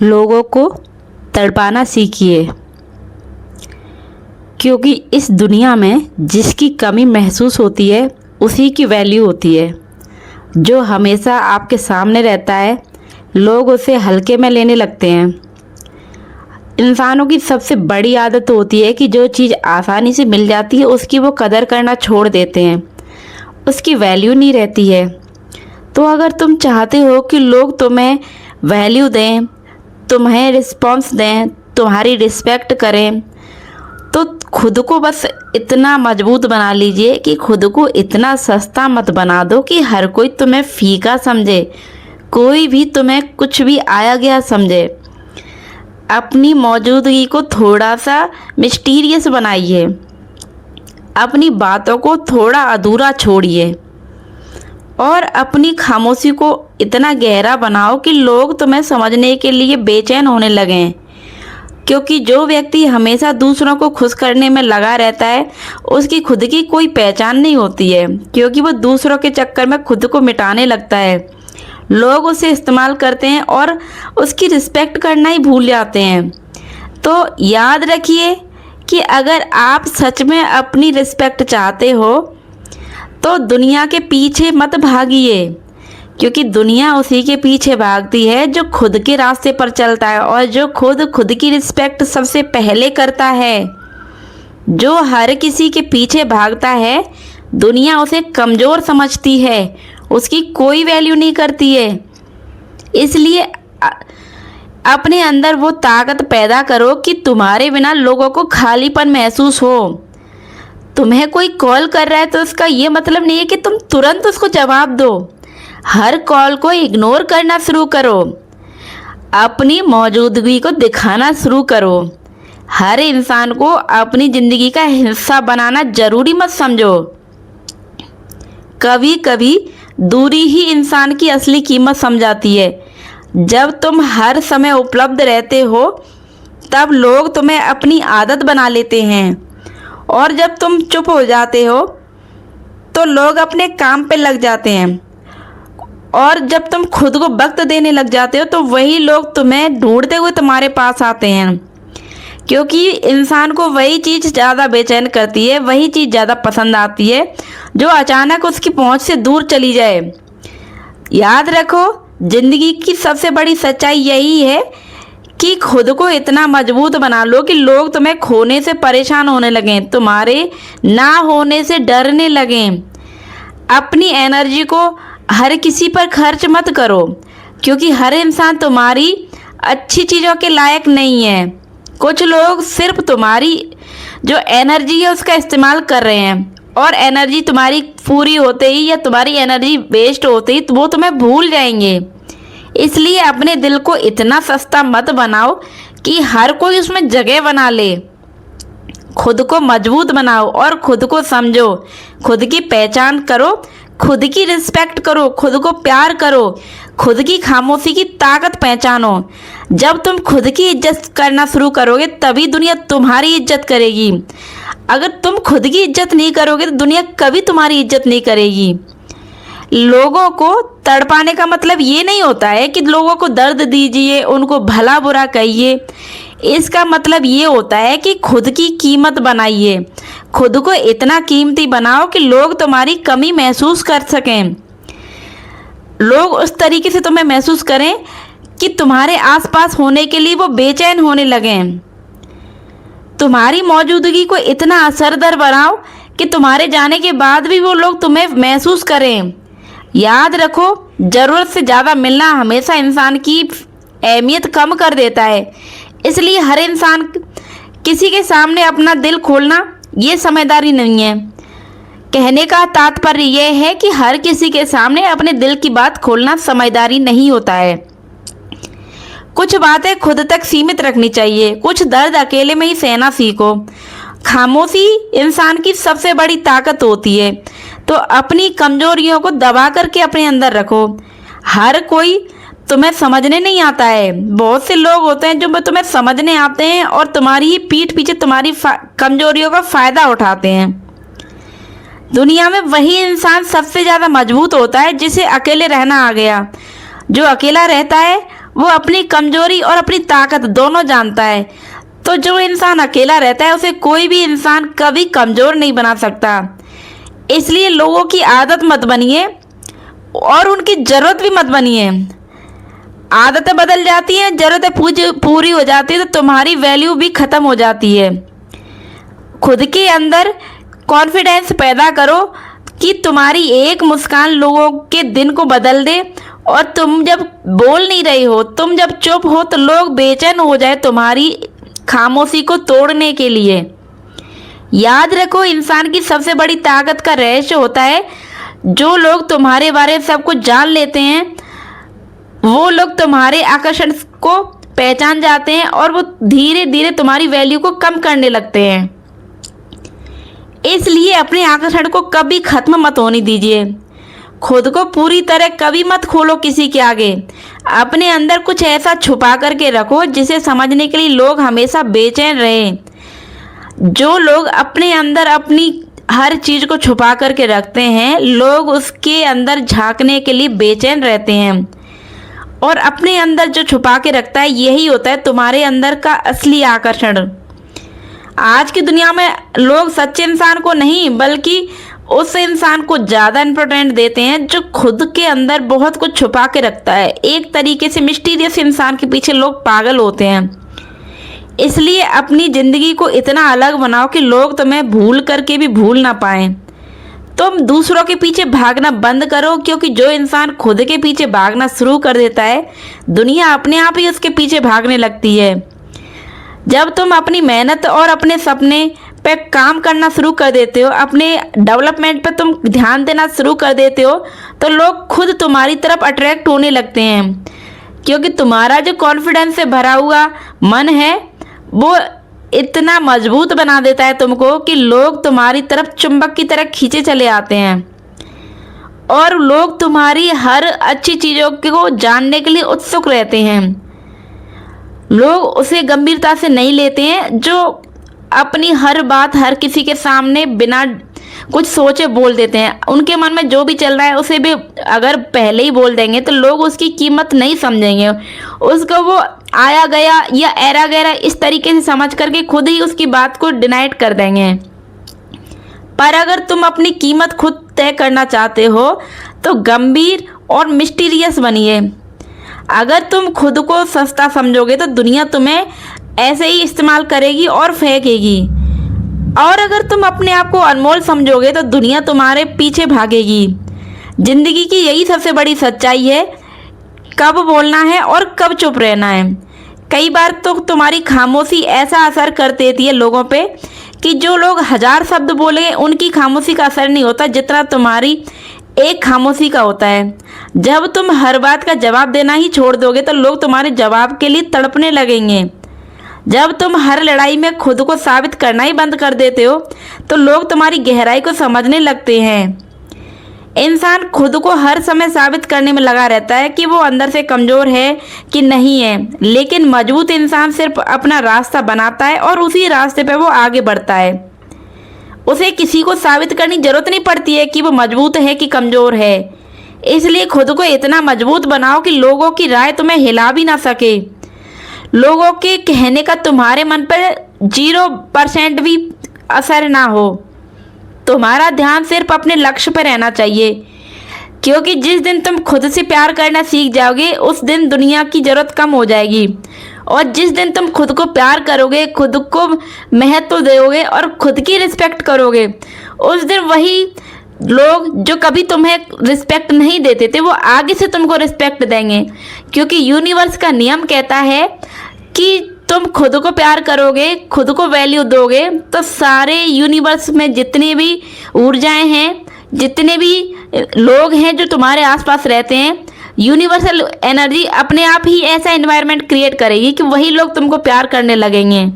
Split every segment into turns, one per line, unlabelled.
लोगों को तड़पाना सीखिए, क्योंकि इस दुनिया में जिसकी कमी महसूस होती है उसी की वैल्यू होती है। जो हमेशा आपके सामने रहता है लोग उसे हल्के में लेने लगते हैं। इंसानों की सबसे बड़ी आदत होती है कि जो चीज़ आसानी से मिल जाती है उसकी वो कदर करना छोड़ देते हैं, उसकी वैल्यू नहीं रहती है। तो अगर तुम चाहते हो कि लोग तुम्हें वैल्यू दें, तुम्हें रिस्पॉन्स दें, तुम्हारी रिस्पेक्ट करें, तो खुद को बस इतना मजबूत बना लीजिए कि खुद को इतना सस्ता मत बना दो कि हर कोई तुम्हें फीका समझे, कोई भी तुम्हें कुछ भी आया गया समझे। अपनी मौजूदगी को थोड़ा सा मिस्टीरियस बनाइए, अपनी बातों को थोड़ा अधूरा छोड़िए और अपनी खामोशी को इतना गहरा बनाओ कि लोग तुम्हें समझने के लिए बेचैन होने लगें। क्योंकि जो व्यक्ति हमेशा दूसरों को खुश करने में लगा रहता है उसकी खुद की कोई पहचान नहीं होती है, क्योंकि वो दूसरों के चक्कर में खुद को मिटाने लगता है। लोग उसे इस्तेमाल करते हैं और उसकी रिस्पेक्ट करना ही भूल जाते हैं। तो याद रखिए कि अगर आप सच में अपनी रिस्पेक्ट चाहते हो तो दुनिया के पीछे मत भागिए, क्योंकि दुनिया उसी के पीछे भागती है जो खुद के रास्ते पर चलता है और जो खुद की रिस्पेक्ट सबसे पहले करता है। जो हर किसी के पीछे भागता है दुनिया उसे कमज़ोर समझती है, उसकी कोई वैल्यू नहीं करती है। इसलिए अपने अंदर वो ताकत पैदा करो कि तुम्हारे बिना लोगों को खालीपन महसूस हो। तुम्हें कोई कॉल कर रहा है तो उसका ये मतलब नहीं है कि तुम तुरंत उसको जवाब दो। हर कॉल को इग्नोर करना शुरू करो, अपनी मौजूदगी को दिखाना शुरू करो। हर इंसान को अपनी ज़िंदगी का हिस्सा बनाना ज़रूरी मत समझो। कभी कभी दूरी ही इंसान की असली कीमत समझाती है। जब तुम हर समय उपलब्ध रहते हो तब लोग तुम्हें अपनी आदत बना लेते हैं, और जब तुम चुप हो जाते हो तो लोग अपने काम पे लग जाते हैं, और जब तुम खुद को वक्त देने लग जाते हो तो वही लोग तुम्हें ढूंढते हुए तुम्हारे पास आते हैं। क्योंकि इंसान को वही चीज़ ज़्यादा बेचैन करती है, वही चीज़ ज़्यादा पसंद आती है जो अचानक उसकी पहुंच से दूर चली जाए। याद रखो, ज़िंदगी की सबसे बड़ी सच्चाई यही है कि खुद को इतना मजबूत बना लो कि लोग तुम्हें खोने से परेशान होने लगें, तुम्हारे ना होने से डरने लगें। अपनी एनर्जी को हर किसी पर खर्च मत करो, क्योंकि हर इंसान तुम्हारी अच्छी चीज़ों के लायक नहीं है। कुछ लोग सिर्फ तुम्हारी जो एनर्जी है उसका इस्तेमाल कर रहे हैं, और एनर्जी तुम्हारी पूरी होते ही या तुम्हारी एनर्जी वेस्ट होते ही तो वो तुम्हें भूल जाएंगे। इसलिए अपने दिल को इतना सस्ता मत बनाओ कि हर कोई उसमें जगह बना ले। खुद को मजबूत बनाओ और खुद को समझो, खुद की पहचान करो, खुद की रिस्पेक्ट करो, खुद को प्यार करो, खुद की खामोशी की ताकत पहचानो। जब तुम खुद की इज्जत करना शुरू करोगे तभी दुनिया तुम्हारी इज्जत करेगी। अगर तुम खुद की इज्जत नहीं करोगे तो दुनिया कभी तुम्हारी इज्जत नहीं करेगी। लोगों को तड़पाने का मतलब ये नहीं होता है कि लोगों को दर्द दीजिए, उनको भला बुरा कहिए। इसका मतलब ये होता है कि खुद की कीमत बनाइए, खुद को इतना कीमती बनाओ कि लोग तुम्हारी कमी महसूस कर सकें। लोग उस तरीके से तुम्हें महसूस करें कि तुम्हारे आसपास होने के लिए वो बेचैन होने लगें। तुम्हारी मौजूदगी को इतना असरदार बनाओ कि तुम्हारे जाने के बाद भी वो लोग तुम्हें महसूस करें। याद रखो, ज़रूरत से ज़्यादा मिलना हमेशा इंसान की अहमियत कम कर देता है। इसलिए हर इंसान किसी के सामने अपना दिल खोलना ये समझदारी नहीं है। कहने का तात्पर्य यह है कि हर किसी के सामने अपने दिल की बात खोलना समझदारी नहीं होता है। कुछ बातें खुद तक सीमित रखनी चाहिए, कुछ दर्द अकेले में ही सहना सीखो। खामोशी इंसान की सबसे बड़ी ताकत होती है, तो अपनी कमजोरियों को दबा करके अपने अंदर रखो। हर कोई तुम्हें समझने नहीं आता है। बहुत से लोग होते हैं जो तुम्हें समझने आते हैं और तुम्हारी ही पीठ पीछे तुम्हारी कमजोरियों का फ़ायदा उठाते हैं। दुनिया में वही इंसान सबसे ज़्यादा मजबूत होता है जिसे अकेले रहना आ गया। जो अकेला रहता है वो अपनी कमजोरी और अपनी ताकत दोनों जानता है। तो जो इंसान अकेला रहता है उसे कोई भी इंसान कभी कमजोर नहीं बना सकता। इसलिए लोगों की आदत मत बनिए और उनकी ज़रूरत भी मत बनिए। आदतें बदल जाती हैं, ज़रूरतें पूरी हो जाती है तो तुम्हारी वैल्यू भी ख़त्म हो जाती है। खुद के अंदर कॉन्फिडेंस पैदा करो कि तुम्हारी एक मुस्कान लोगों के दिन को बदल दे। और तुम जब बोल नहीं रही हो, तुम जब चुप हो तो लोग बेचैन हो जाए तुम्हारी खामोशी को तोड़ने के लिए। याद रखो, इंसान की सबसे बड़ी ताकत का रहस्य होता है जो लोग तुम्हारे बारे में सब कुछ जान लेते हैं, वो लोग तुम्हारे आकर्षण को पहचान जाते हैं और वो धीरे धीरे तुम्हारी वैल्यू को कम करने लगते हैं। इसलिए अपने आकर्षण को कभी खत्म मत होने दीजिए। खुद को पूरी तरह कभी मत खोलो किसी के आगे। अपने अंदर कुछ ऐसा छुपा करके रखो जिसे समझने के लिए लोग हमेशा बेचैन रहें। जो लोग अपने अंदर अपनी हर चीज़ को छुपा करके रखते हैं, लोग उसके अंदर झांकने के लिए बेचैन रहते हैं। और अपने अंदर जो छुपा के रखता है, यही होता है तुम्हारे अंदर का असली आकर्षण। आज की दुनिया में लोग सच्चे इंसान को नहीं बल्कि उस इंसान को ज़्यादा इम्पोर्टेंट देते हैं जो खुद के अंदर बहुत कुछ छुपा के रखता है। एक तरीके से मिस्टीरियस इंसान के पीछे लोग पागल होते हैं। इसलिए अपनी ज़िंदगी को इतना अलग बनाओ कि लोग तुम्हें भूल करके भी भूल ना पाएं। तुम दूसरों के पीछे भागना बंद करो, क्योंकि जो इंसान खुद के पीछे भागना शुरू कर देता है, दुनिया अपने आप ही उसके पीछे भागने लगती है। जब तुम अपनी मेहनत और अपने सपने पे काम करना शुरू कर देते हो, अपने डेवलपमेंट पे तुम ध्यान देना शुरू कर देते हो, तो लोग खुद तुम्हारी तरफ अट्रैक्ट होने लगते हैं। क्योंकि तुम्हारा जो कॉन्फिडेंस से भरा हुआ मन है वो इतना मजबूत बना देता है तुमको कि लोग तुम्हारी तरफ चुंबक की तरह खींचे चले आते हैं। और लोग तुम्हारी हर अच्छी चीज़ों को जानने के लिए उत्सुक रहते हैं। लोग उसे गंभीरता से नहीं लेते हैं जो अपनी हर बात हर किसी के सामने बिना कुछ सोचे बोल देते हैं। उनके मन में जो भी चल रहा है उसे भी अगर पहले ही बोल देंगे तो लोग उसकी कीमत नहीं समझेंगे। उसको वो आया गया या एरा गैरा इस तरीके से समझ करके खुद ही उसकी बात को डिनाइट कर देंगे। पर अगर तुम अपनी कीमत खुद तय करना चाहते हो तो गंभीर और मिस्टीरियस बनिए। अगर तुम खुद को सस्ता समझोगे तो दुनिया तुम्हें ऐसे ही इस्तेमाल करेगी और फेंकेगी। और अगर तुम अपने आप को अनमोल समझोगे तो दुनिया तुम्हारे पीछे भागेगी। जिंदगी की यही सबसे बड़ी सच्चाई है, कब बोलना है और कब चुप रहना है। कई बार तो तुम्हारी खामोशी ऐसा असर कर देती है लोगों पे कि जो लोग 1000 शब्द बोले उनकी खामोशी का असर नहीं होता जितना तुम्हारी एक खामोशी का होता है। जब तुम हर बात का जवाब देना ही छोड़ दोगे तो लोग तुम्हारे जवाब के लिए तड़पने लगेंगे। जब तुम हर लड़ाई में खुद को साबित करना ही बंद कर देते हो तो लोग तुम्हारी गहराई को समझने लगते हैं। इंसान खुद को हर समय साबित करने में लगा रहता है कि वो अंदर से कमज़ोर है कि नहीं है, लेकिन मजबूत इंसान सिर्फ अपना रास्ता बनाता है और उसी रास्ते पे वो आगे बढ़ता है। उसे किसी को साबित करने की जरूरत नहीं पड़ती है कि वो मजबूत है कि कमज़ोर है। इसलिए खुद को इतना मजबूत बनाओ कि लोगों की राय तुम्हें हिला भी ना सके। लोगों के कहने का तुम्हारे मन पर 0% भी असर ना हो। तुम्हारा ध्यान सिर्फ अपने लक्ष्य पर रहना चाहिए, क्योंकि जिस दिन तुम खुद से प्यार करना सीख जाओगे उस दिन दुनिया की ज़रूरत कम हो जाएगी। और जिस दिन तुम खुद को प्यार करोगे, खुद को महत्व दोगे और खुद की रिस्पेक्ट करोगे, उस दिन वही लोग जो कभी तुम्हें रिस्पेक्ट नहीं देते थे वो आगे से तुमको रिस्पेक्ट देंगे। क्योंकि यूनिवर्स का नियम कहता है कि तुम खुद को प्यार करोगे, खुद को वैल्यू दोगे, तो सारे यूनिवर्स में जितनी भी ऊर्जाएं हैं, जितने भी लोग हैं जो तुम्हारे आसपास रहते हैं, यूनिवर्सल एनर्जी अपने आप ही ऐसा एनवायरनमेंट क्रिएट करेगी कि वही लोग तुमको प्यार करने लगेंगे।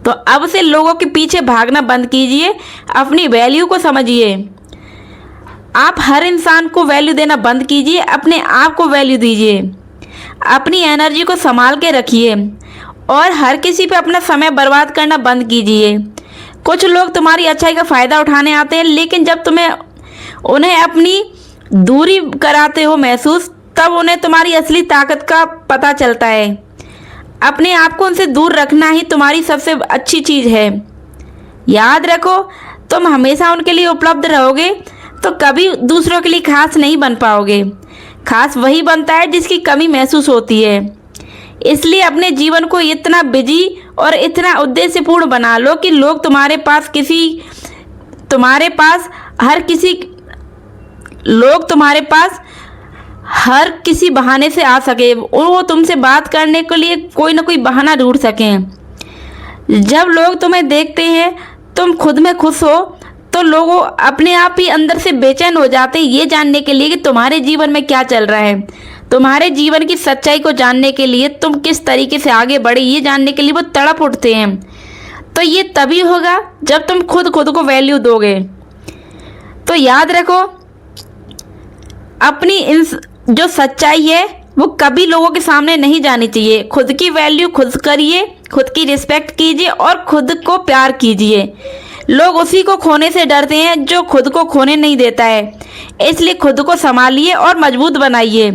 तो अब से लोगों के पीछे भागना बंद कीजिए, अपनी वैल्यू को समझिए। आप हर इंसान को वैल्यू देना बंद कीजिए, अपने आप को वैल्यू दीजिए। अपनी एनर्जी को संभाल के रखिए और हर किसी पे अपना समय बर्बाद करना बंद कीजिए। कुछ लोग तुम्हारी अच्छाई का फ़ायदा उठाने आते हैं, लेकिन जब तुम्हें उन्हें अपनी दूरी कराते हो महसूस, तब उन्हें तुम्हारी असली ताकत का पता चलता है। अपने आप को उनसे दूर रखना ही तुम्हारी सबसे अच्छी चीज़ है। याद रखो, तुम हमेशा उनके लिए उपलब्ध रहोगे तो कभी दूसरों के लिए खास नहीं बन पाओगे। खास वही बनता है जिसकी कमी महसूस होती है। इसलिए अपने जीवन को इतना बिजी और इतना उद्देश्यपूर्ण बना लो कि लोग तुम्हारे पास हर किसी बहाने से आ सके और वो तुमसे बात करने के लिए कोई ना कोई बहाना ढूंढ सकें। जब लोग तुम्हें देखते हैं तुम खुद में खुश हो तो लोग अपने आप ही अंदर से बेचैन हो जाते हैं ये जानने के लिए कि तुम्हारे जीवन में क्या चल रहा है। तुम्हारे जीवन की सच्चाई को जानने के लिए, तुम किस तरीके से आगे बढ़े ये जानने के लिए वो तड़प उठते हैं। तो ये तभी होगा जब तुम खुद को वैल्यू दोगे। तो याद रखो, अपनी जो सच्चाई है वो कभी लोगों के सामने नहीं जानी चाहिए। खुद की वैल्यू खुद करिए, खुद की रिस्पेक्ट कीजिए और खुद को प्यार कीजिए। लोग उसी को खोने से डरते हैं जो खुद को खोने नहीं देता है। इसलिए खुद को संभालिए और मजबूत बनाइए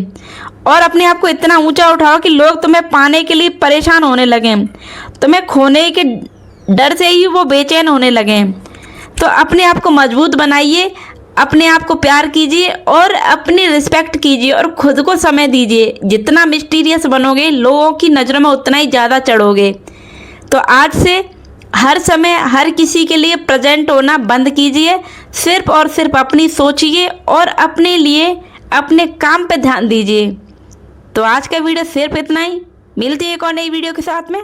और अपने आप को इतना ऊंचा उठाओ कि लोग तुम्हें पाने के लिए परेशान होने लगें, तुम्हें खोने के डर से ही वो बेचैन होने लगें। तो अपने आप को मजबूत बनाइए, अपने आप को प्यार कीजिए और अपनी रिस्पेक्ट कीजिए और खुद को समय दीजिए। जितना मिस्टीरियस बनोगे लोगों की नज़रों में उतना ही ज़्यादा चढ़ोगे। तो आज से हर समय हर किसी के लिए प्रेजेंट होना बंद कीजिए। सिर्फ और सिर्फ अपनी सोचिए और अपने लिए अपने काम पे ध्यान दीजिए। तो आज का वीडियो सिर्फ इतना ही। मिलती है एक और नई वीडियो के साथ में।